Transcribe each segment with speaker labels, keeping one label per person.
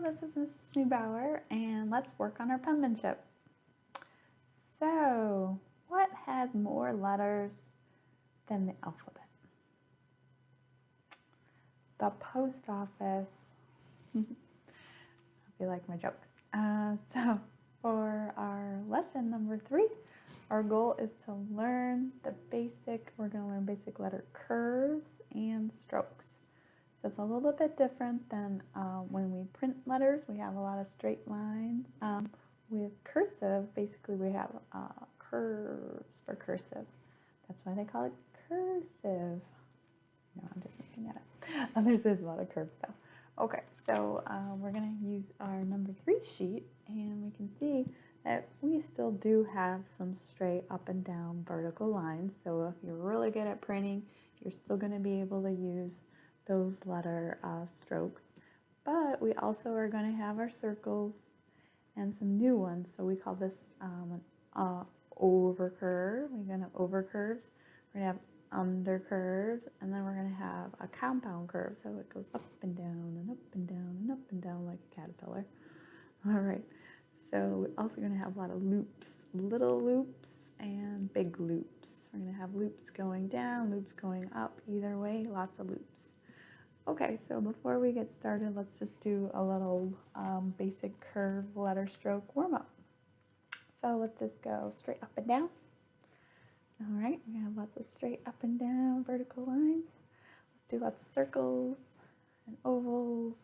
Speaker 1: this is Mrs. Neubauer, and let's work on our penmanship. So, what has more letters than the alphabet? The post office. I hope you like my jokes. So, for our lesson number 3, our goal is to learn we're going to learn basic letter curves and strokes. So it's a little bit different than when we print letters. We have a lot of straight lines. With cursive, basically we have curves for cursive. That's why they call it cursive. No, I'm just making that up. There's a lot of curves though. Okay, so we're going to use our number 3 sheet, and we can see that we still do have some straight up and down vertical lines. So if you're really good at printing, you're still going to be able to use those letter strokes. But we also are going to have our circles and some new ones. So we call this an overcurve. We're going to overcurves. We're going to have under curves, and then we're going to have a compound curve. So it goes up and down and up and down and up and down like a caterpillar. All right. So we're also going to have a lot of loops, little loops and big loops. We're going to have loops going down, loops going up, either way, lots of loops. Okay, so before we get started, let's just do a little basic curve letter stroke warm-up. So let's just go straight up and down. All right, we have lots of straight up and down vertical lines. Let's do lots of circles and ovals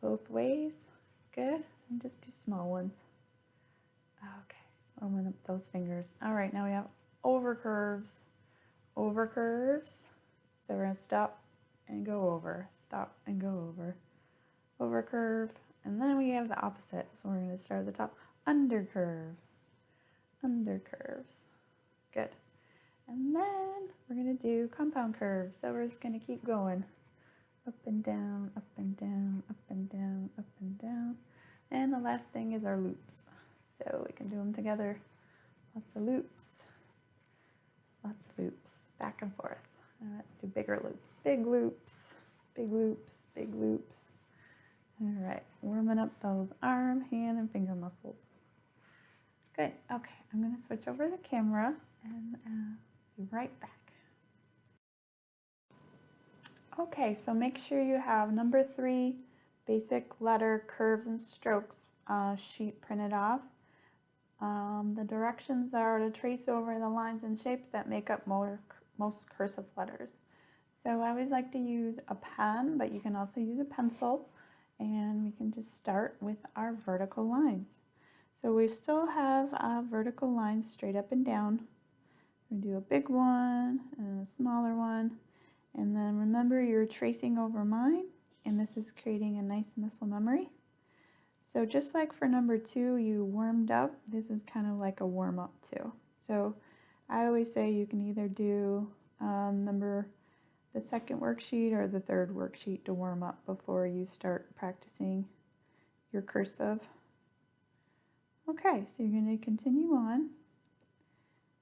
Speaker 1: both ways. Good, and just do small ones. Okay, open up those fingers. All right, now we have overcurves. Overcurves. So we're going to stop and go over, stop and go over, overcurve, and then we have the opposite. So we're going to start at the top, undercurve, undercurves, good. And then we're going to do compound curves. So we're just going to keep going, up and down, up and down, up and down, up and down. And the last thing is our loops. So we can do them together, lots of loops, back and forth. Let's do bigger loops, big loops, big loops, big loops. All right, warming up those arm, hand, and finger muscles. Good, okay, I'm going to switch over the camera and be right back. Okay, so make sure you have number 3 basic letter curves and strokes sheet printed off. The directions are to trace over the lines and shapes that make up most cursive letters. So I always like to use a pen, but you can also use a pencil, and we can just start with our vertical lines. So we still have vertical lines straight up and down. We're going to do a big one and a smaller one, and then remember you're tracing over mine, and this is creating a nice muscle memory. So just like for number 2, you warmed up, this is kind of like a warm-up too. So I always say you can either do the second worksheet or the third worksheet to warm up before you start practicing your cursive. Okay, so you're going to continue on.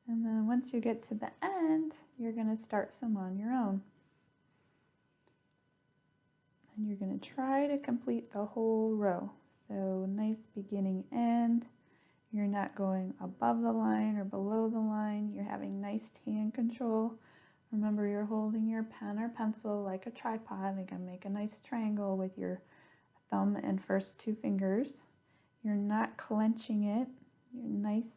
Speaker 1: And then once you get to the end, you're going to start some on your own. And you're going to try to complete the whole row. So nice beginning end. You're not going above the line or below the line. You're having nice hand control. Remember, you're holding your pen or pencil like a tripod. You can make a nice triangle with your thumb and first 2 fingers. You're not clenching it. You're nice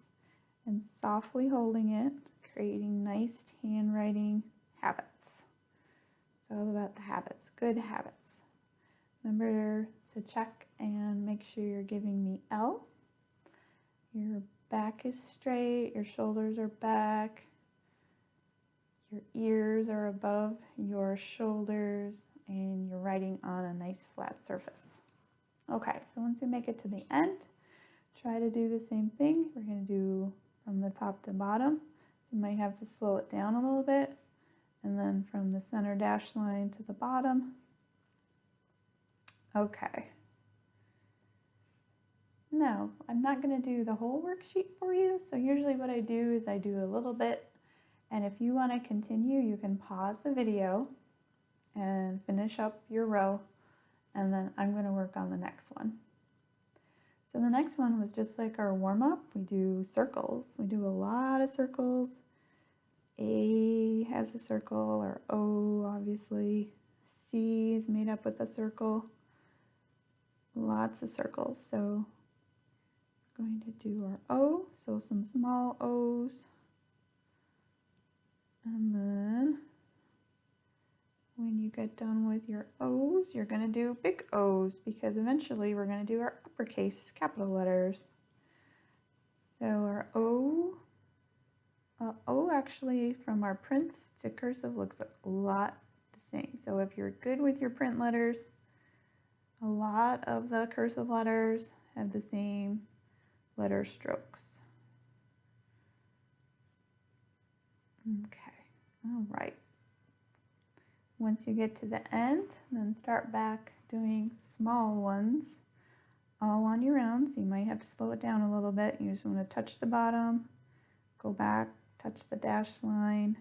Speaker 1: and softly holding it, creating nice handwriting habits. It's all about the habits, good habits. Remember to check and make sure you're giving me L. Your back is straight, your shoulders are back, your ears are above your shoulders, and you're writing on a nice flat surface. Okay, so once you make it to the end, try to do the same thing. We're going to do from the top to bottom. You might have to slow it down a little bit, and then from the center dash line to the bottom. Okay. Now, I'm not going to do the whole worksheet for you, so usually what I do is I do a little bit, and if you want to continue, you can pause the video and finish up your row and then I'm going to work on the next one. So the next one was just like our warm-up. We do circles. We do a lot of circles. A has a circle, or O obviously. C is made up with a circle. Lots of circles. So we're going to do our O, so some small O's. And then when you get done with your O's, you're going to do big O's, because eventually we're going to do our uppercase capital letters. So our O actually from our print to cursive looks a lot the same. So if you're good with your print letters, a lot of the cursive letters have the same letter strokes. Okay, all right. Once you get to the end, then start back doing small ones all on your own. So you might have to slow it down a little bit. You just want to touch the bottom, go back, touch the dash line.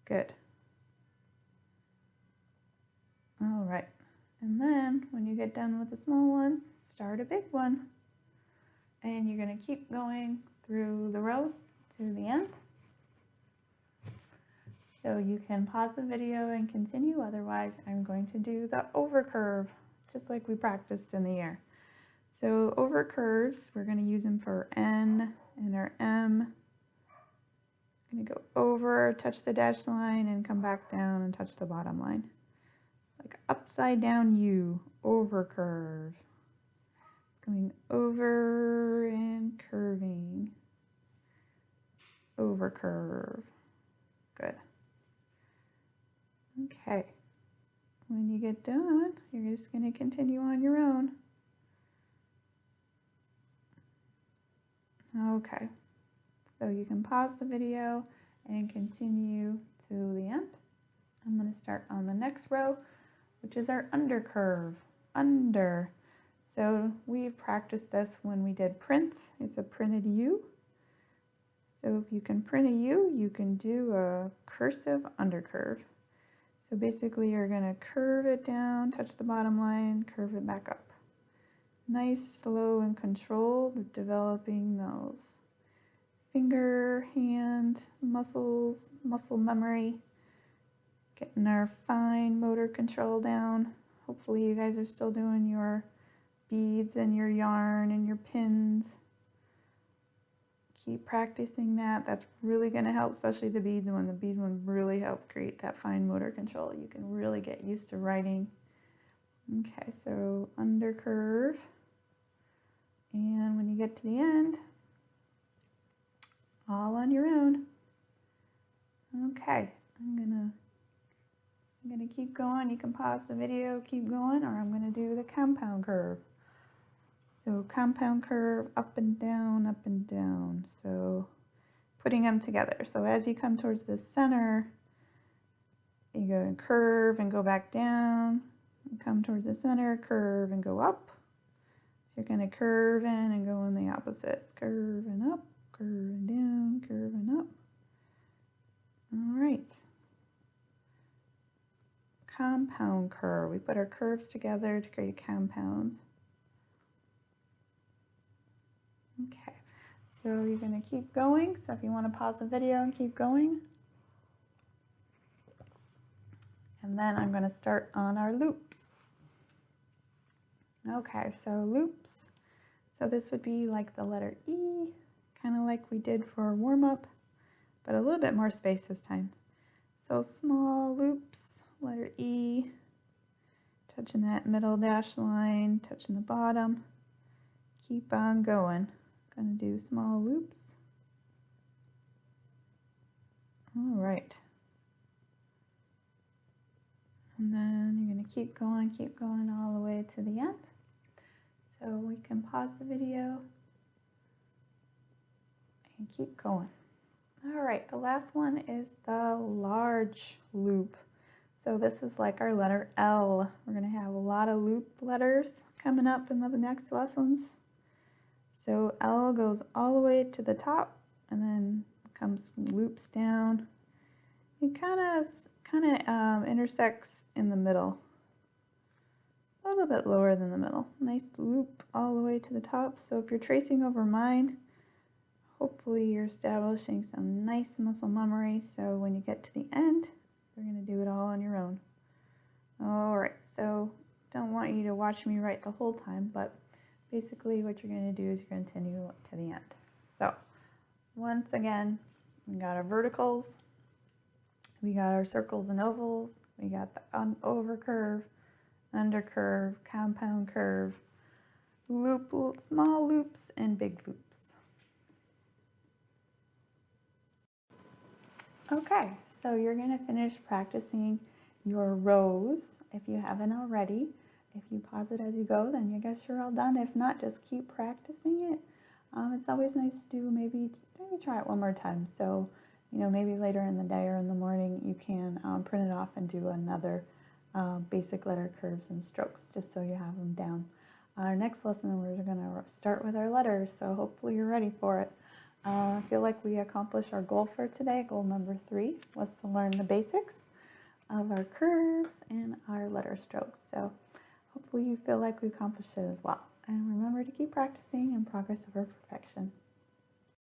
Speaker 1: Good. All right. And then when you get done with the small ones, start a big one. And you're going to keep going through the row to the end. So you can pause the video and continue. Otherwise, I'm going to do the over curve, just like we practiced in the air. So over curves, we're going to use them for N and our M. I'm going to go over, touch the dash line, and come back down and touch the bottom line. Like upside down U, over curve. Going over and curving. Over curve. Good. Okay. When you get done, you're just going to continue on your own. Okay. So you can pause the video and continue to the end. I'm going to start on the next row, which is our under curve. Under. So we've practiced this when we did prints. It's a printed U. So if you can print a U, you can do a cursive under curve. So basically you're going to curve it down, touch the bottom line, curve it back up. Nice, slow, and controlled, developing those finger, hand, muscles, muscle memory, getting our fine motor control down. Hopefully you guys are still doing your beads and your yarn and your pins. Keep practicing that. That's really going to help, especially the beads one. The bead one really help create that fine motor control. You can really get used to writing. Okay, so under curve. And when you get to the end, all on your own. Okay, I'm gonna keep going. You can pause the video, keep going, or I'm gonna do the compound curve. So compound curve, up and down, up and down. So putting them together. So as you come towards the center, you go and curve and go back down. Come towards the center, curve and go up. So you're going to curve in and go in the opposite. Curve and up, curve and down, curve and up. All right. Compound curve. We put our curves together to create a compound. Okay, so you're going to keep going. So if you want to pause the video and keep going. And then I'm going to start on our loops. Okay, so loops. So this would be like the letter E, kind of like we did for warm-up, but a little bit more space this time. So small loops, letter E, touching that middle dash line, touching the bottom. Keep on going. Going to do small loops. All right. And then you're going to keep going all the way to the end. So we can pause the video and keep going. All right, the last one is the large loop. So this is like our letter L. We're going to have a lot of loop letters coming up in the next lessons. So L goes all the way to the top and then comes loops down. It kind of intersects in the middle. little bit lower than the middle. Nice loop all the way to the top. So if you're tracing over mine, hopefully you're establishing some nice muscle memory. So when you get to the end, you're going to do it all on your own. All right, so don't want you to watch me write the whole time, but basically what you're going to do is you're going to continue to the end. So once again, we got our verticals, we got our circles and ovals, we got the over curve, under curve, compound curve, loop, small loops, and big loops. Okay, so you're going to finish practicing your rows if you haven't already. If you pause it as you go, then I guess you're all done. If not, just keep practicing it. It's always nice to do, maybe try it one more time. So, maybe later in the day or in the morning, you can print it off and do another basic letter curves and strokes, just so you have them down. Our next lesson, we're going to start with our letters, so hopefully you're ready for it. I feel like we accomplished our goal for today. Goal number 3 was to learn the basics of our curves and our letter strokes. So hopefully you feel like we accomplished it as well. And remember to keep practicing, and progress over perfection.